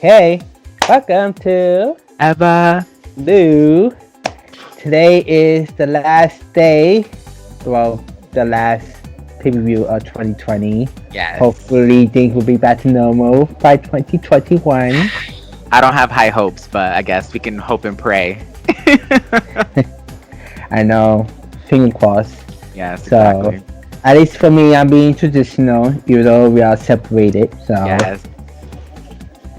Okay, welcome to EVALOU. Today is the last day, the last pay-per-view of 2020. Yes. Hopefully things will be back to normal by 2021. I don't have high hopes, but I guess we can hope and pray. I know, fingers crossed. Yes, So, exactly. at least for me, I'm being traditional, even though we are separated. So, Yes.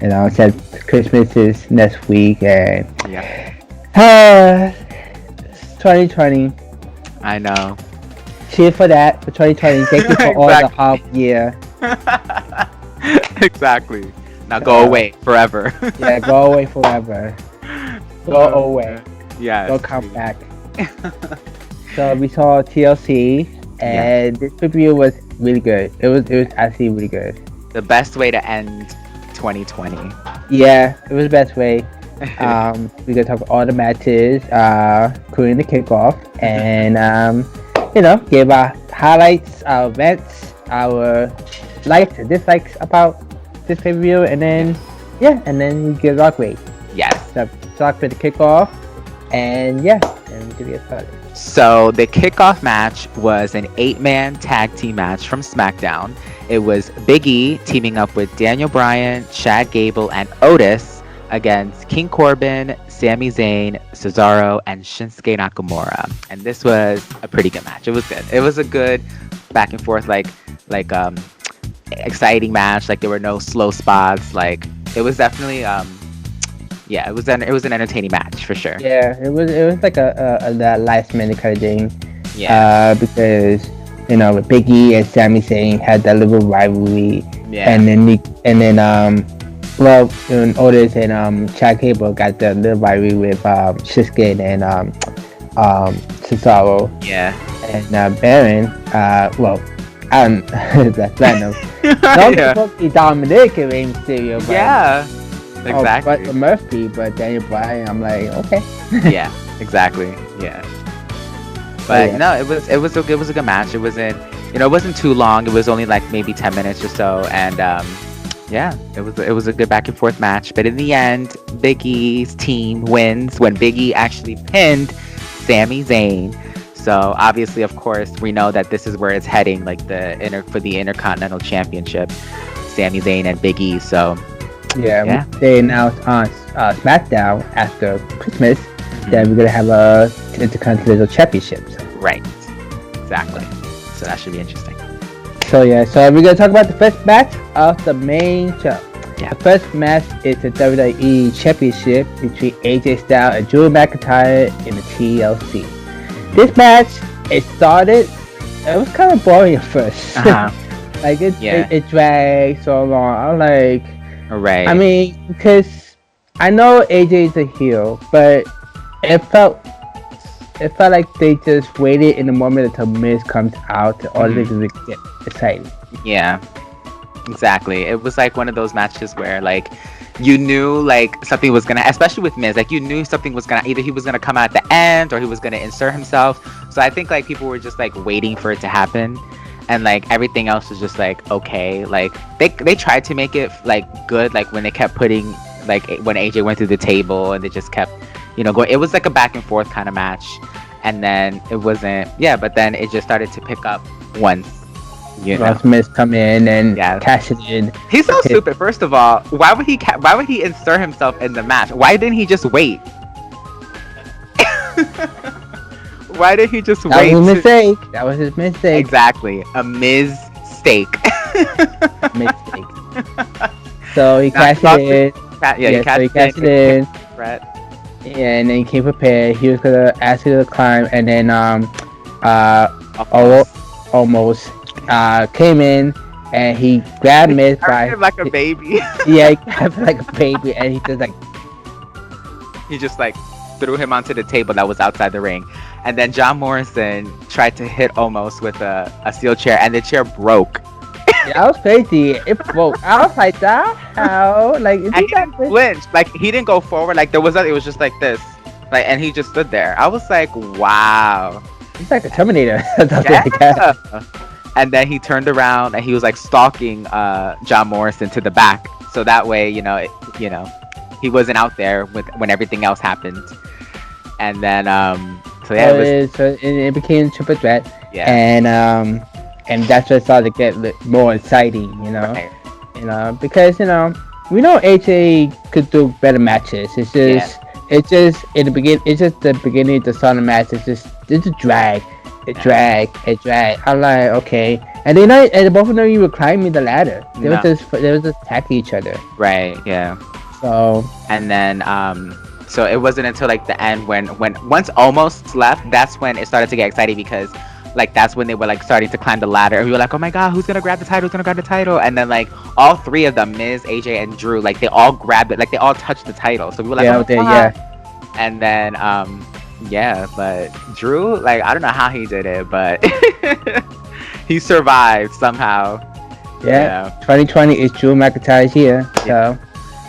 you know, said Christmas is next week, and Yeah. 2020. I know. Cheers for that, for 2020. Thank you for all the hard year. Exactly. Now go away forever. Yeah, go away forever. Go away. Yes. Don't come back. So we saw TLC, and this review was really good. It was actually really good. The best way to end 2020. Yeah, it was the best way. We're gonna talk about all the matches, including the kickoff, and give our highlights, our events, our likes and dislikes about this pay-per-view, and then we get rock rate. Yes. So talk for the kickoff, and we can get started. So the kickoff match was an 8-man tag team match from SmackDown. It was Big E teaming up with Daniel Bryan, Chad Gable, and Otis against King Corbin, Sami Zayn, Cesaro, and Shinsuke Nakamura. And this was a pretty good match. It was good. It was a good back and forth, exciting match. Like there were no slow spots. Like it was definitely it was an entertaining match for sure. Yeah, it was like a last minute kind of thing. Yeah. Because with Big E and Sami Zayn had that little rivalry. Yeah. And then Otis and Chad Gable got the little rivalry with Shinsuke and Cesaro. Yeah. And Baron, that's Platinum. Not supposed to be Dominic and Rey Mysterio, but exactly. But Murphy, but Daniel Bryan, I'm like, okay. Yeah, exactly. Yeah. But no, it was a good match. It wasn't it wasn't too long. It was only like maybe 10 minutes or so, and it was a good back and forth match. But in the end, Big E's team wins when Big E actually pinned Sami Zayn. So obviously, of course, we know that this is where it's heading, like for the Intercontinental Championship, Sami Zayn and Big E. So they announced on SmackDown after Christmas that we're gonna have a Intercontinental Championship. So. Right, exactly. So that should be interesting. So we're gonna talk about the first match of the main show. Yeah. The first match is the WWE Championship between AJ Styles and Drew McIntyre in the TLC. This match, it was kind of boring at first. Uh-huh. It dragged so long. I'm like, right. I mean, because I know AJ is a heel, but it felt like they just waited in the moment until Miz comes out to all this to get excited. Yeah, exactly. It was like one of those matches where like you knew like something was gonna, especially with Miz, like you knew something was gonna, either he was gonna come out at the end or he was gonna insert himself. So I think like people were just like waiting for it to happen, and like everything else was just like okay. Like they tried to make it like good, like when they kept putting like when AJ went through the table and they just kept going. It was like a back and forth kind of match, and then it wasn't. Yeah, but then it just started to pick up once. Once Miz come in and cash it in. He's so stupid. First of all, why would he insert himself in the match? Why didn't he just wait? Why did he just wait? That was a mistake. That was his mistake. Exactly, a mistake. Mistake. So he cashed it in. He cashed it in. Brett. Yeah, and then he came prepared. He was gonna ask you to climb, and then almost came in, and he grabbed Miz by like a baby. Yeah, he grabbed him like a baby, and he just like threw him onto the table that was outside the ring, and then John Morrison tried to hit Omos with a steel chair, and the chair broke. Yeah, that was crazy. It broke. I was like, how? Like, and he didn't flinch. Like, he didn't go forward. Like, there was it was just like this. Like, and he just stood there. I was like, wow. He's like the Terminator. And then he turned around and he was like stalking John Morrison to the back. so that way, he wasn't out there when everything else happened. And then, so it became triple threat. Yeah. And that's what started to get more exciting, Right. Because we know AJ could do better matches. It's just in the beginning. It's just the beginning of the start of the match. It's a drag. It drag. I'm like, okay, and both of them even climbing the ladder. They were just attacking each other. Right. Yeah. So. And then so it wasn't until like the end when once Almost left, that's when it started to get exciting, because like that's when they were like starting to climb the ladder. We were like, oh my god, who's gonna grab the title? And then like all three of them, Miz, AJ, and Drew, like they all grabbed it, like they all touched the title. So we were like, And then but Drew, like I don't know how he did it, but he survived somehow. Yeah. 2020 is Drew McIntyre's year, so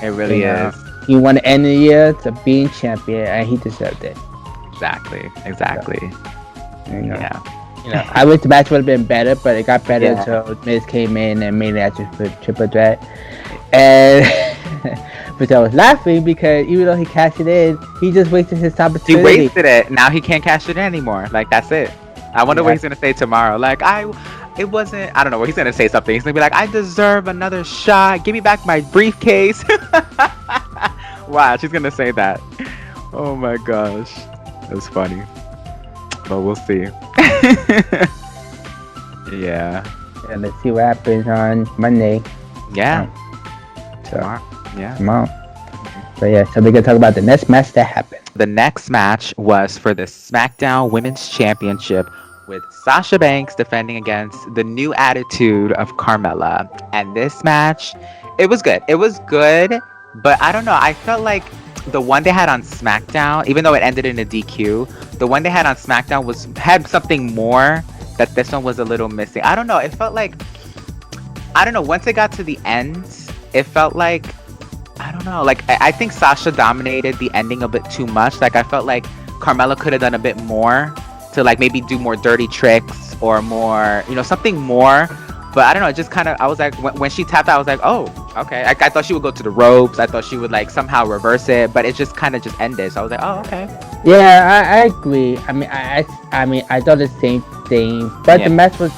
it really is. He won the end of the year to being champion, and he deserved it. Exactly. Yeah. I wish the match would have been better, but it got better until Miz came in and made it actually for triple threat. And but I was laughing because even though he cashed it in, he just wasted his opportunity. He wasted it. Now he can't cash it in anymore. Like that's it. I wonder what he's gonna say tomorrow. Like it wasn't. I don't know what he's gonna say. Something. He's gonna be like, I deserve another shot. Give me back my briefcase. Wow, she's gonna say that. Oh my gosh, that's funny. But we'll see. Yeah. And let's see what happens on Monday. Yeah. Tomorrow. Mm-hmm. But so we're gonna talk about the next match that happened. The next match was for the SmackDown Women's Championship, with Sasha Banks defending against the new attitude of Carmella. And this match, it was good. But I don't know. I felt like the one they had on SmackDown, even though it ended in a DQ, the one they had on SmackDown had something more that this one was a little missing. I don't know. It felt like, I don't know. Once it got to the end, it felt like, I don't know. Like, I think Sasha dominated the ending a bit too much. Like, I felt like Carmella could have done a bit more to, like, maybe do more dirty tricks or more, something more. But I don't know, it just kind of, I was like, when she tapped out, I was like, oh, okay. I thought she would go to the ropes. I thought she would, like, somehow reverse it. But it just kind of just ended. So I was like, oh, okay. Yeah, I agree. I mean, I thought the same thing. But the match was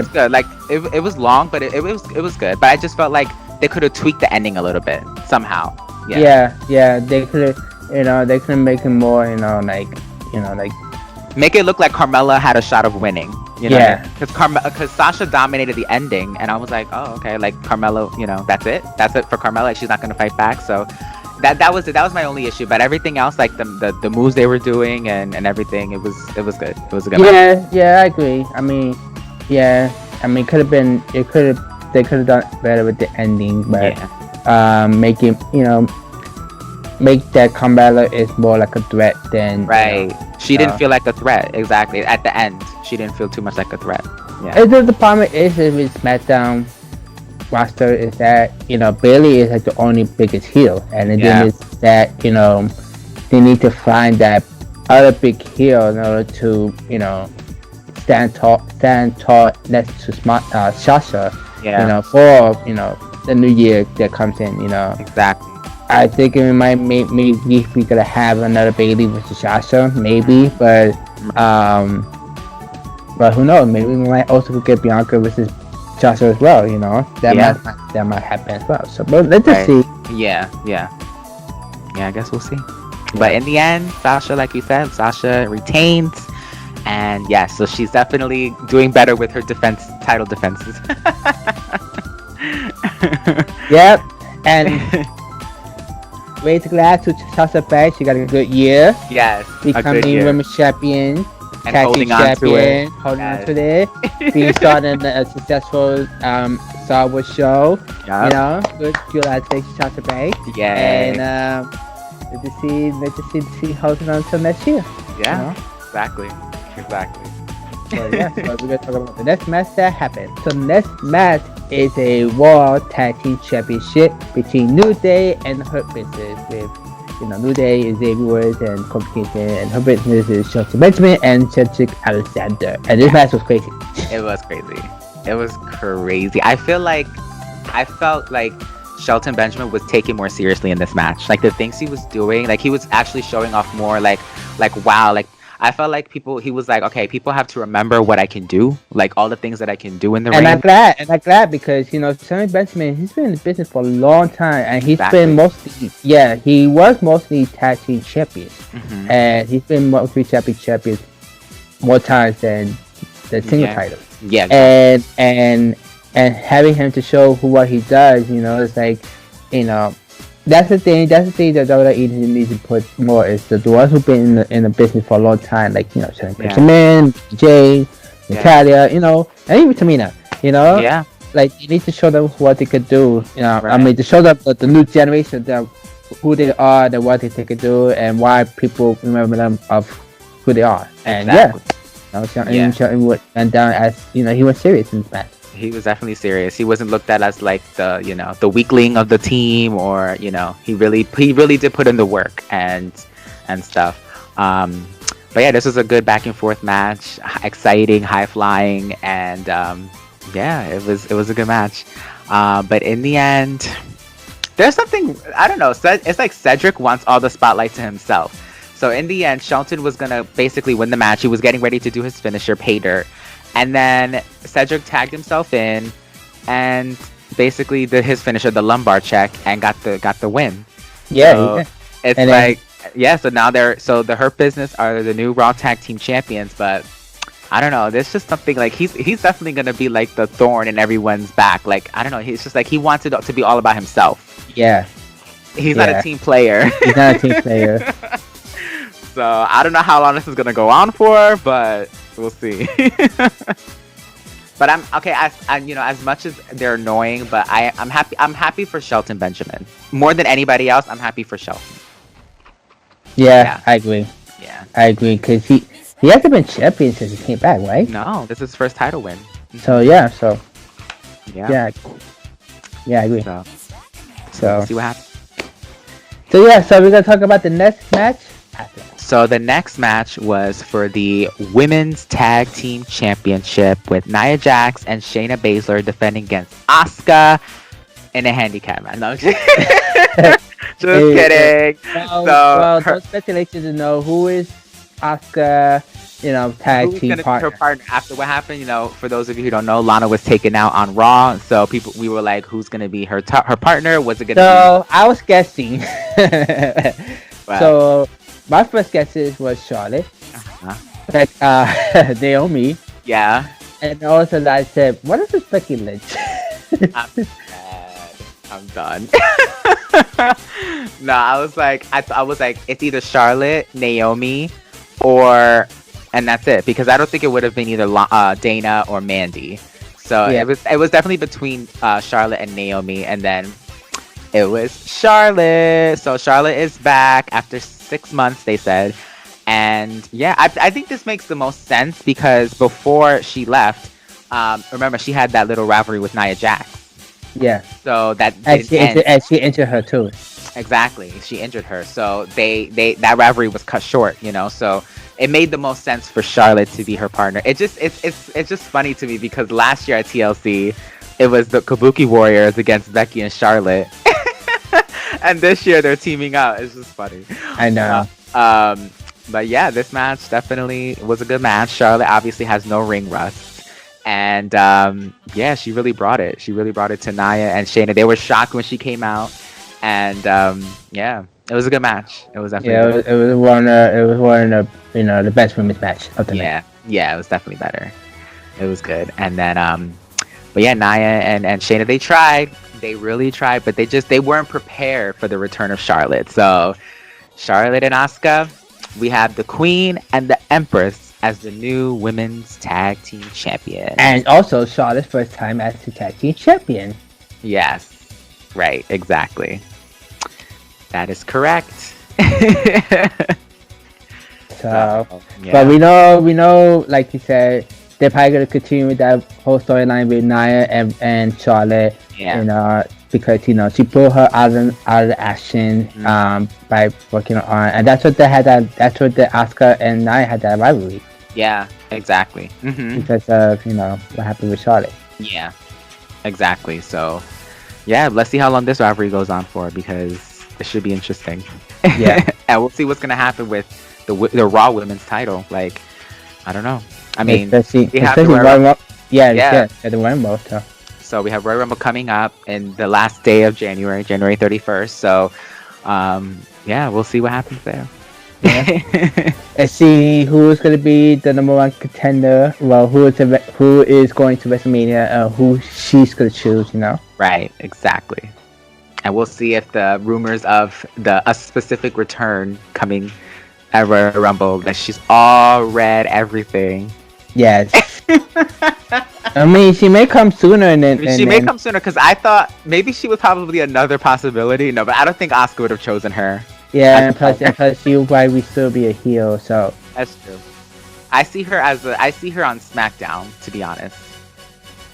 good. Like, it was long, but it was good. But I just felt like they could have tweaked the ending a little bit somehow. Yeah. They could have, they could have made it more, like make it look like Carmella had a shot of winning. Because Sasha dominated the ending, and I was like, oh, okay, like Carmella, that's it for Carmella. She's not gonna fight back. So that was my only issue. But everything else, like the moves they were doing and everything, it was good. It was a good match. I agree. They could have done better with the ending, but make that Carmella is more like a threat than She didn't feel like a threat. Exactly. At the end, she didn't feel too much like a threat. Yeah. The problem is with SmackDown roster is that Bayley is like the only biggest heel, and then it's that they need to find that other big heel in order to stand tall next to Sasha. For the new year that comes in. Exactly. I think it might maybe we could have another Bayley versus Sasha, maybe, but who knows? Maybe we might also get Bianca versus Sasha as well. That might happen as well. So, but let's just see. Yeah. I guess we'll see. But in the end, Sasha, like you said, Sasha retains, and so she's definitely doing better with her title defenses. Yep, and. Raise a glass to Sasha Banks. She got a good year. Yes, becoming women's champion, and holding on to it. Being started a successful Star Wars show. Yep. Good thanks to Sasha Banks. Yeah. And good to see holding on until next year. Yeah. Exactly. So we're gonna talk about the next match that happened. So the next match is a Raw Tag Team Championship between New Day and Hurt Business. With New Day is Xavier Woods and Kofi Kingston, and Hurt Business is Shelton Benjamin and Cedric Alexander. And this match was crazy. It was crazy. I felt like Shelton Benjamin was taken more seriously in this match. Like the things he was doing, like he was actually showing off more. Like wow, like I felt like he was like, okay, people have to remember what I can do, like all the things that I can do in the ring. I'm glad because Shelton Benjamin, he's been in the business for a long time, and he's been he was mostly tag team champion, and he's been mostly champion more times than the single title. Yeah, and having him to show what he does, it's like, that's the thing that WWE needs to put more is the ones who've been in the business for a long time, like Shelton Benjamin, Jay, Natalia, and even Tamina, like you need to show them what they could do. I mean, to show them the new generation who they are, what they could do, and why people remember them of who they are. And Shelton went down as he was serious in this match. He was definitely serious. He wasn't looked at as like the weakling of the team, or he really did put in the work and stuff. But yeah, this was a good back and forth match, exciting, high flying, and it was a good match. But in the end, there's something, I don't know. It's like Cedric wants all the spotlight to himself. So in the end, Shelton was gonna basically win the match. He was getting ready to do his finisher, pay dirt. And then Cedric tagged himself in and basically did his finisher, the lumbar check, and got the win. Yeah, so it's and like so now the Hurt Business are the new Raw Tag Team Champions, but I don't know. There's just something like he's definitely gonna be like the thorn in everyone's back. Like I don't know. He's just like he wants it to be all about himself. Yeah, he's not a team player. He's not a team player. So I don't know how long this is gonna go on for, but we'll see. But I'm okay. As much as they're annoying, but I'm happy. I'm happy for Shelton Benjamin more than anybody else. I'm happy for Shelton. Yeah. I agree. Yeah, I agree because he hasn't been champion since he came back, right? No, this is his first title win. So yeah, I agree. So see what happens. So we're gonna talk about the next match. So the next match was for the Women's Tag Team Championship with Nia Jax and Shayna Baszler defending against Asuka in a handicap match. No, just kidding. There's speculation to know who is Asuka, tag team partner. Her partner after what happened. For those of you who don't know, Lana was taken out on Raw, so we were like, who's gonna be her partner? Was it gonna be? So I was guessing. Wow. So my first guesses was Charlotte, like Naomi. Yeah. And also I said, what is this Becky Lynch? I'm sad. I'm done. No, I was like, it's either Charlotte, Naomi, and that's it, because I don't think it would have been either Dana or Mandy. So it was definitely between Charlotte and Naomi, and then it was Charlotte. So Charlotte is back after 6 months, they said. And I think this makes the most sense because before she left, remember she had that little rivalry with Nia Jax. Yeah. So that she injured her too. Exactly, she injured her. So that rivalry was cut short, So it made the most sense for Charlotte to be her partner. It's just funny to me because last year at TLC, it was the Kabuki Warriors against Becky and Charlotte. And this year they're teaming up. It's just funny. I know. But yeah, this match definitely was a good match. Charlotte obviously has no ring rust. And she really brought it. She really brought it to Nia and Shayna. They were shocked when she came out. And it was a good match. It was definitely it was one of the best women's match of the night. Yeah, it was definitely better. It was good. And then but yeah, Nia and Shayna, they really tried, but they weren't prepared for the return of Charlotte. So Charlotte and Asuka, we have the Queen and the Empress as the new Women's Tag Team Champion. And also Charlotte's first time as the Tag Team Champion. Yes, right, exactly. That is correct. But we know, like you said, they're probably gonna continue with that whole storyline with Nia and Charlotte. Yeah. Because she pulled her out of the action by working on, and that's what they had. That's what the Asuka and Nia had that rivalry. Yeah, exactly. Mm-hmm. Because of what happened with Charlotte. Yeah, exactly. So Yeah, let's see how long this rivalry goes on for, because it should be interesting. Yeah. And we'll see what's gonna happen with the Raw Women's title. Like, I don't know. I mean, especially we have the Royal Royal Rumble. Yeah, Yeah. yeah, the Rumble. So we have Royal Rumble coming up in the last day of January, January 31st. So, yeah, we'll see what happens there. Yeah. Let's see who's gonna be the number one contender. Well, who is going to WrestleMania? Who she's gonna choose? You know. Right, exactly. And we'll see if the rumors of a specific return coming at Royal Rumble, that she's all read everything. Yes. I mean, she may come sooner, She may come sooner, because I thought maybe she was probably another possibility. No, but I don't think Asuka would have chosen her. Yeah, and plus she would probably still be a heel, so. That's true. I see her on SmackDown, to be honest.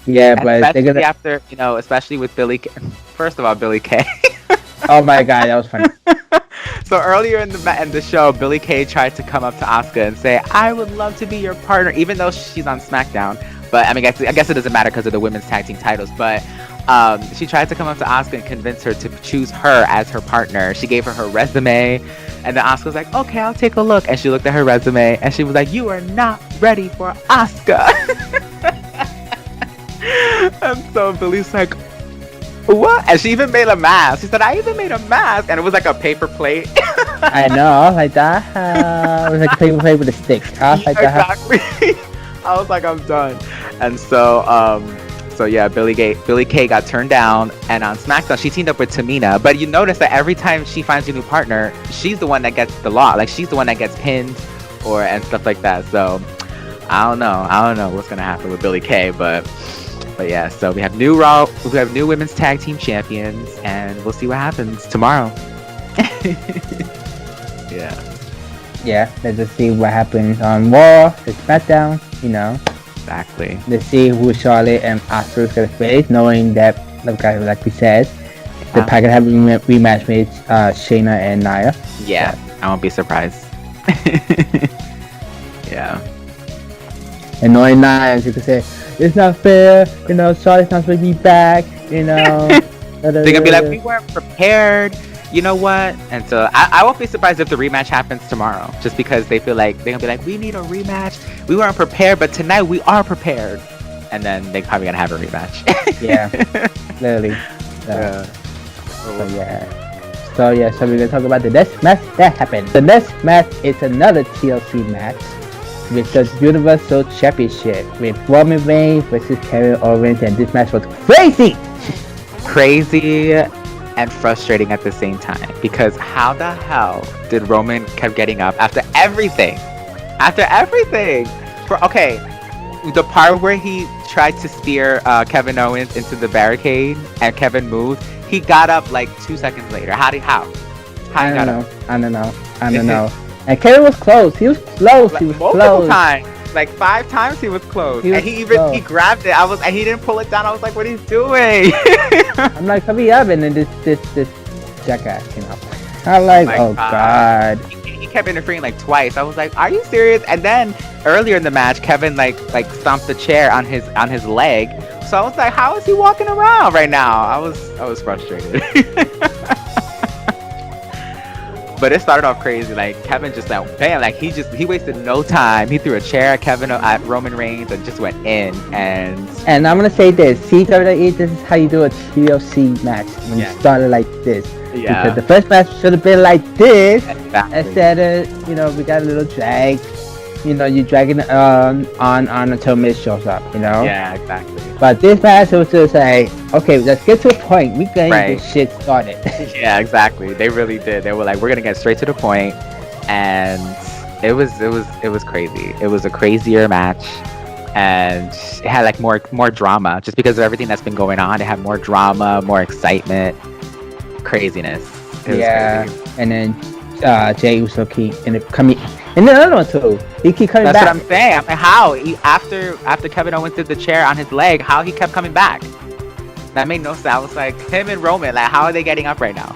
Yeah, but especially after, especially with Billy Kay. First of all, Billy Kay. Oh my god, that was funny. So earlier in the show, Billy Kay tried to come up to Asuka and say, "I would love to be your partner," even though she's on SmackDown. But I mean, I guess it doesn't matter because of the women's tag team titles. But she tried to come up to Asuka and convince her to choose her as her partner. She gave her resume, and then Asuka was like, "Okay, I'll take a look." And she looked at her resume, and she was like, "You are not ready for Asuka." And so Billy's like, "What?" And she even made a mask. She said, "I even made a mask," and it was like a paper plate. I know, I was like that. It was like a paper plate with a stick. I was like exactly. I was like, I'm done. And so, yeah, Billy Kay got turned down, and on SmackDown she teamed up with Tamina. But you notice that every time she finds a new partner, she's the one that gets the loss. Like, she's the one that gets pinned, and stuff like that. So I don't know what's gonna happen with Billy Kay, but yeah. So we have new women's tag team champions, and we'll see what happens tomorrow. Yeah, let's just see what happens on Raw, the SmackDown, Exactly. Let's see who Charlotte and Asuka is gonna face, knowing that, like we said, the packet have a rematch with Shayna and Nia. Yeah, I won't be surprised. Yeah. And knowing Nia, you could say, "It's not fair, Charlotte's not supposed to be back, They're gonna be like, "We weren't prepared. You know what?" And so I won't be surprised if the rematch happens tomorrow, just because they feel like they're gonna be like, "We need a rematch. We weren't prepared, but tonight we are prepared." And then they're probably gonna have a rematch. Yeah, literally. So we're gonna talk about the next match that happened. The next match is another TLC match with the Universal Championship with Roman Reigns versus Kevin Owens, and this match was crazy and frustrating at the same time, because how the hell did Roman keep getting up after everything? The part where he tried to steer Kevin Owens into the barricade and Kevin moved, he got up like 2 seconds later. How? I don't know. And Kevin was close. He was close. Multiple times. Like 5 times he was close. He grabbed it. And he didn't pull it down. I was like, what are you doing? I'm like, hurry up, and then this jackass came up. I'm like, oh god. He kept interfering like twice. I was like, are you serious? And then earlier in the match, Kevin like stomped the chair on his leg. So I was like, how is he walking around right now? I was frustrated. But it started off crazy. Like, Kevin just like, bam, like he wasted no time. He threw a chair at Roman Reigns and just went in. And I'm gonna say this: see, WWE, this is how you do a TLC match when you start it like this. Yeah. Because the first match should have been like this. Exactly. Instead of, we got a little drag. You're dragging on until Miz shows up. Yeah, exactly. But this match was just like, okay, let's get to a point. We can get this shit started. Yeah, exactly. They really did. They were like, we're gonna get straight to the point, and it was crazy. It was a crazier match, and it had like more drama, just because of everything that's been going on. It had more drama, more excitement, craziness. It was crazy. And then Jey Uso ended up coming. And then another one too. He keep coming back. That's what I'm saying. I mean, how after Kevin Owens did the chair on his leg, how he kept coming back? That made no sense. I was like, him and Roman, like, how are they getting up right now?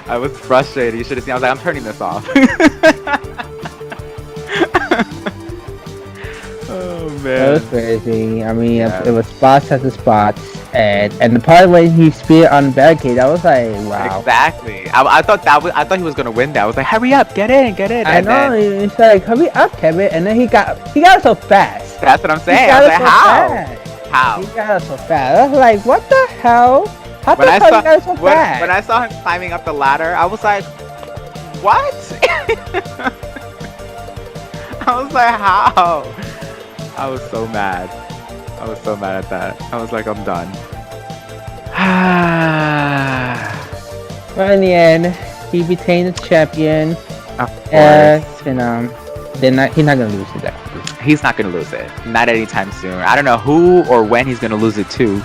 I was frustrated. You should have seen. I was like, I'm turning this off. Oh It was crazy. I mean, Yeah. it was spots after spots, and the part when he speared on the barricade, I was like, wow. Exactly. I thought he was gonna win that. I was like, hurry up, get in. I know. It's like, hurry up, Kevin, and then he got it so fast. That's what I'm He saying. I got was it like, so how? fast. How? He got it so fast. I was like, what the hell? How When the I hell saw you got it so fast? when I saw him climbing up the ladder, I was like, what? I was like, how? I was so mad. I was so mad at that. I was like, I'm done. But in the end, he retained the champion. Of And course. he's not gonna lose to that. He's not gonna lose it. Not anytime soon. I don't know who or when he's gonna lose it to.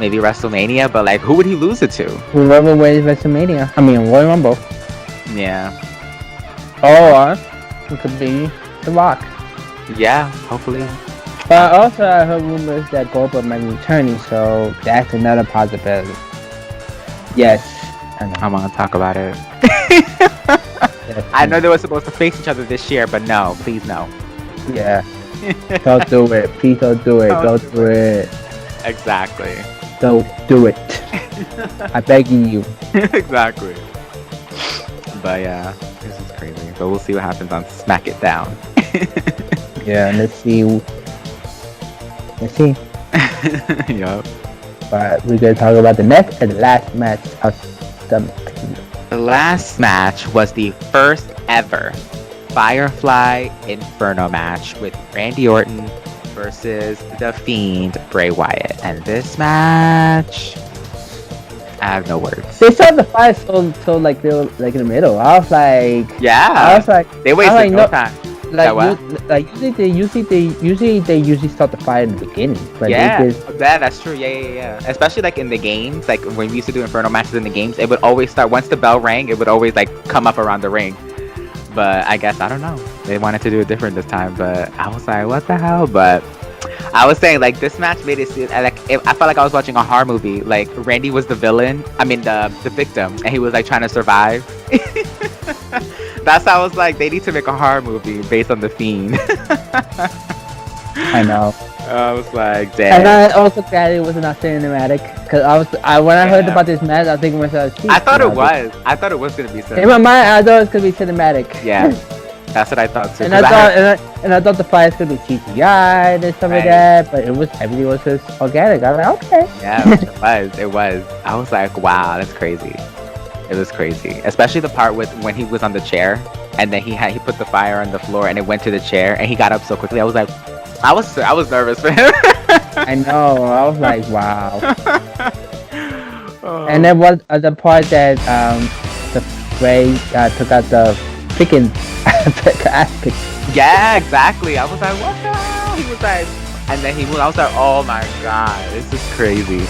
Maybe WrestleMania, but like, who would he lose it to? Whoever wins WrestleMania. I mean, Royal Rumble. Yeah. Or it could be The Rock. Yeah, hopefully. But also, I heard rumors that Goldberg might be returning, so that's another possibility. Yes, I know. I'm gonna talk about it. Yes, I know they were supposed to face each other this year, but no, please no. Yeah. Don't do it. Please don't do it. Don't do it. Exactly. Don't do it. I'm begging you. Exactly. But yeah, this is crazy. But we'll see what happens on Smack It Down. Yeah, let's see. Let's see. Yup. But we're gonna talk about the next and last match of the. The last match was the first ever Firefly Inferno match with Randy Orton versus The Fiend Bray Wyatt. And this match, I have no words. They started the fight so like they were like in the middle. I was like, Yeah. I was like, They wasted like, no no- time. like, what? usually they start the fight in the beginning. But Yeah, they just, that's true. Yeah. Especially like in the games, like when we used to do Inferno matches in the games, it would always start once the bell rang. It would always like come up around the ring. But I guess I don't know. They wanted to do it different this time. But I was like, what the hell? But I was saying like this match made it seem like I felt like I was watching a horror movie. Like Randy was the villain. I mean the victim, and he was like trying to survive. That's how I was like, they need to make a horror movie based on the Fiend. I know. I was like, damn. And I also glad it was not cinematic because when I heard about this match, I was thinking to myself, I thought it was. I thought it was gonna be In cinematic. my mind, I thought it was gonna be cinematic. Yeah, that's what I thought too. And 'cause I thought the fight was gonna be CGI and stuff like Right. that, but everything was just organic. I was like, okay. yeah, it was. I was like, wow, that's crazy. It was crazy, especially the part with when he was on the chair and then he put the fire on the floor and it went to the chair and he got up so quickly. I was like, I was nervous for him. I know. I was like, wow. Oh. And then was the part that the Bray took out the picking ass pick. Yeah, exactly. I was like, what the hell? He was like, and then I was like, oh my god, this is crazy.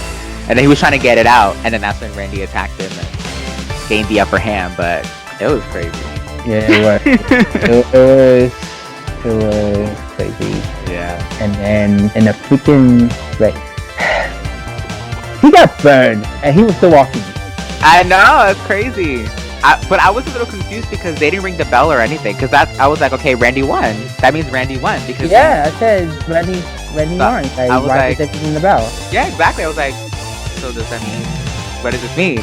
And then he was trying to get it out, and then that's when Randy attacked him and gained the upper hand. But it was crazy. Yeah, it was. it was crazy. Yeah. And then in the freaking like, he got burned, and he was still walking. I know, it's crazy. But I was a little confused because they didn't ring the bell or anything. Because I was like, okay, Randy won. That means Randy won because Yeah, I said Randy won. Like, I was why like- did they ring the bell? Yeah, exactly. I was like, so does that mean? What does this mean?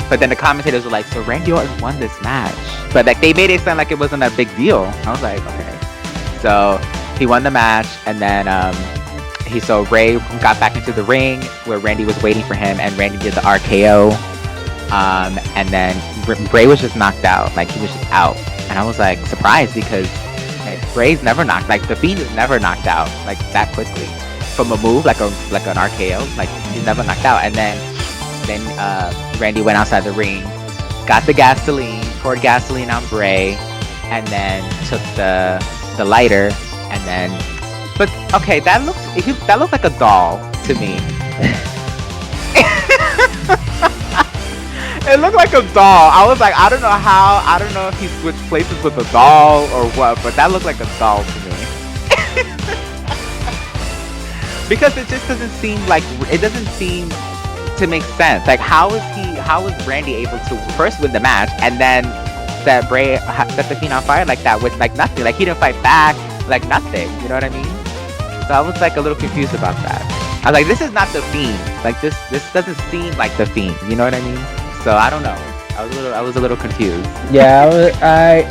But then the commentators were like, so Randy Orton won this match. But like they made it sound like it wasn't a big deal. I was like, okay. So he won the match, and then Ray got back into the ring where Randy was waiting for him, and Randy did the RKO. And then Bray was just knocked out. Like he was just out, and I was like surprised because like, Bray's never knocked. Like the Fiend is never knocked out like that quickly from a move like an RKO. Like he's never knocked out. And then Randy went outside the ring, got the gasoline, poured gasoline on Bray, and then took the lighter, and then. But okay, that looked like a doll to me. It looked like a doll. I was like, I don't know if he switched places with a doll or what, but that looked like a doll to me. Because it just doesn't seem to make sense. Like how was Randy able to first win the match and then set the Fiend on fire like that with like nothing? Like he didn't fight back, like nothing. You know what I mean? So I was like a little confused about that. I was like, this is not the Fiend. Like this doesn't seem like the Fiend. You know what I mean? So I don't know. I was a little confused. Yeah, I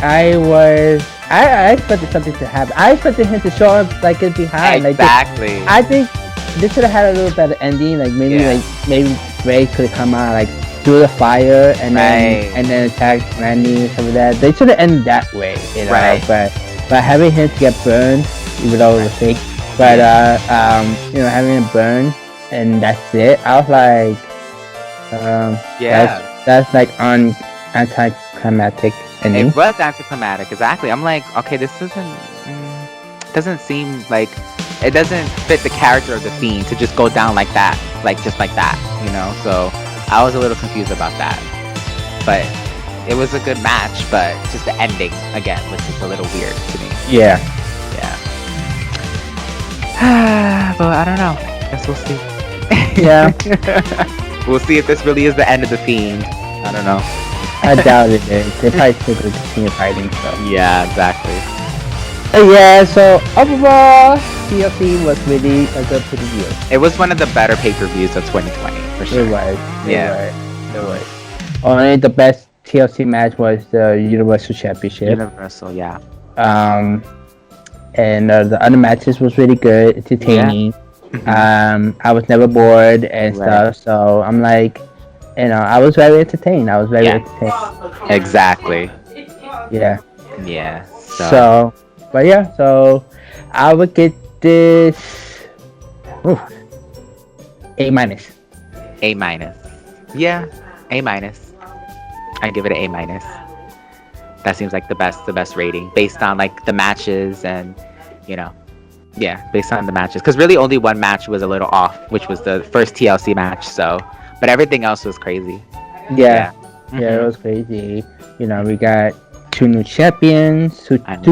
expected something to happen. I expected him to show up like in behind. Exactly. Like I think this should have had a little better ending. Like maybe Bray could have come out like through the fire and then attack Randy and stuff like that. They should have ended that way, you know. Right. But having him to get burned, even though it was fake, but you know, having him burn and that's it. I was like, that's like anticlimactic ending. It was anticlimactic, exactly. I'm like, okay, this doesn't seem like it doesn't fit the character of the Fiend to just go down like that, like just like that, you know. So I was a little confused about that, but it was a good match. But just the ending again was just a little weird to me. Yeah. But I don't know. Guess we'll see. Yeah. We'll see if this really is the end of the Fiend. I don't know. I doubt it is. They probably still going to continue fighting, so. Yeah, exactly. Yeah, so overall, TLC was really a good pay-per-view. It was one of the better pay-per-views of 2020, for sure. It was. Yeah. It was. Only the best TLC match was the Universal Championship. Universal, yeah. And the other matches was really good, entertaining. Yeah. I was never bored and stuff, so I'm like, you know, I was very entertained. Entertained. Exactly. Yeah. Yeah. So, but yeah, so I would get this A-. A-. Yeah, A-. I give it an A-. That seems like the best rating based on like the matches and, you know, yeah, based on the matches. Because really only one match was a little off, which was the first TLC match. So, but everything else was crazy. Yeah, it was crazy. You know, we got 2 new champions, two tag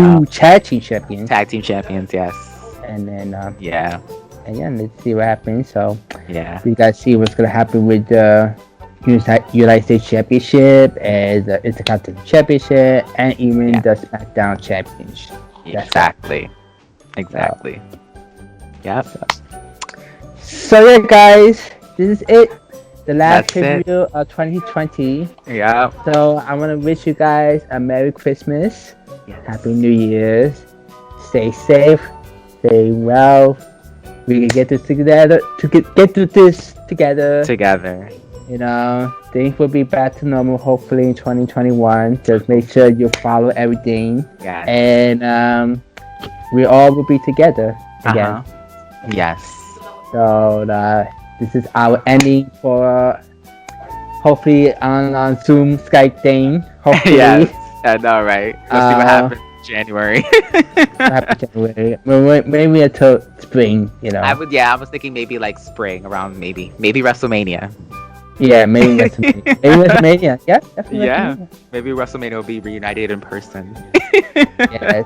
team champions. Tag team champions, yes. And then and let's see what happens. So we gotta see what's gonna happen with the United States Championship and the Intercontinental Championship and even the SmackDown Championship. Exactly. Yep. So yeah, guys, this is it. The last preview of 2020. Yeah. So I want to wish you guys a Merry Christmas, Happy New Year's. Stay safe, stay well. We can get this together. Get through this together. You know, things will be back to normal hopefully in 2021. Just make sure you follow everything. Yeah. And we all will be together again. Yes. So this is our ending for hopefully on Zoom Skype thing. Hopefully. Yes. I know, right? Let's see what happens in January. Maybe until spring, you know. I was thinking maybe like spring around maybe WrestleMania. Yeah, maybe WrestleMania. Yeah, definitely. Yeah, maybe WrestleMania will be reunited in person. Yes.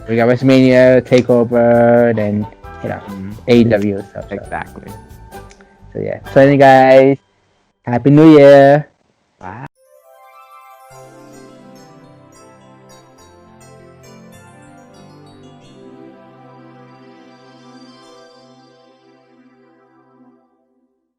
We got WrestleMania, TakeOver, then, you know, AEW and stuff. Exactly. So yeah. So anyway, guys, Happy New Year. Bye.